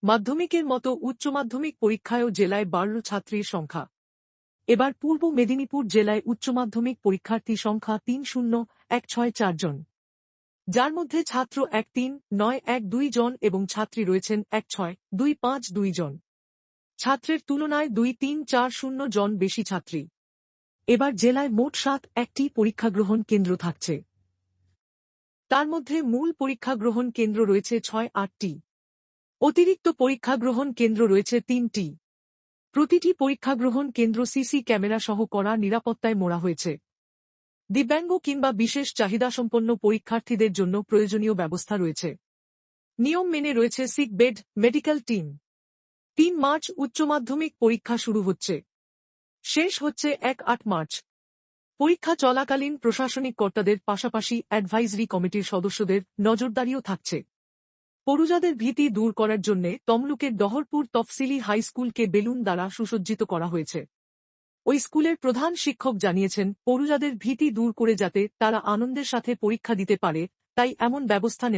মাধ্যমিকের মতো উচ্চ মাধ্যমিক পরীক্ষায়ও জেলায় বাড়ল ছাত্রীর সংখ্যা। এবার পূর্ব মেদিনীপুর জেলায় উচ্চ মাধ্যমিক পরীক্ষার্থী সংখ্যা ৩০১৬৪ জন, যার মধ্যে ছাত্র ১৩৯১২ জন এবং ছাত্রী রয়েছেন ১৬২৫২ জন। ছাত্রের তুলনায় ২৩৪০ জন বেশি ছাত্রী। এবার জেলায় মোট ৭টি পরীক্ষাগ্রহণ কেন্দ্র থাকছে। তার মধ্যে মূল পরীক্ষাগ্রহণ কেন্দ্র রয়েছে ৬-৮টি। অতিরিক্ত পরীক্ষাগ্রহণ কেন্দ্র রয়েছে ৩টি। প্রতিটি পরীক্ষাগ্রহণ কেন্দ্র সিসি ক্যামেরা সহ কড়া নিরাপত্তায় মোড়া হয়েছে। দিব্যাঙ্গ কিংবা বিশেষ চাহিদাসম্পন্ন পরীক্ষার্থীদের জন্য প্রয়োজনীয় ব্যবস্থা রয়েছে। নিয়ম মেনে রয়েছে sick bed, medical team. ৩ March উচ্চ মাধ্যমিক পরীক্ষা শুরু হচ্ছে, শেষ হচ্ছে ১-৮ মার্চ। পরীক্ষা চলাকালীন প্রশাসনিক কর্তাদের পাশাপাশি অ্যাডভাইজরি কমিটির সদস্যদের নজরদারিও থাকছে। পড়ুয়াদের ভীতি দূর করার জন্য তমলুকের ডহরপুর তফসিলি হাই স্কুলকে বেলুন দ্বারা সুসজ্জিত করা হয়েছে। ওই স্কুলের প্রধান শিক্ষক জানিয়েছেন, পড়ুয়াদের ভীতি দূর করে যাতে তারা আনন্দের সাথে পরীক্ষা দিতে পারে, তাই এমন ব্যবস্থা নেওয়া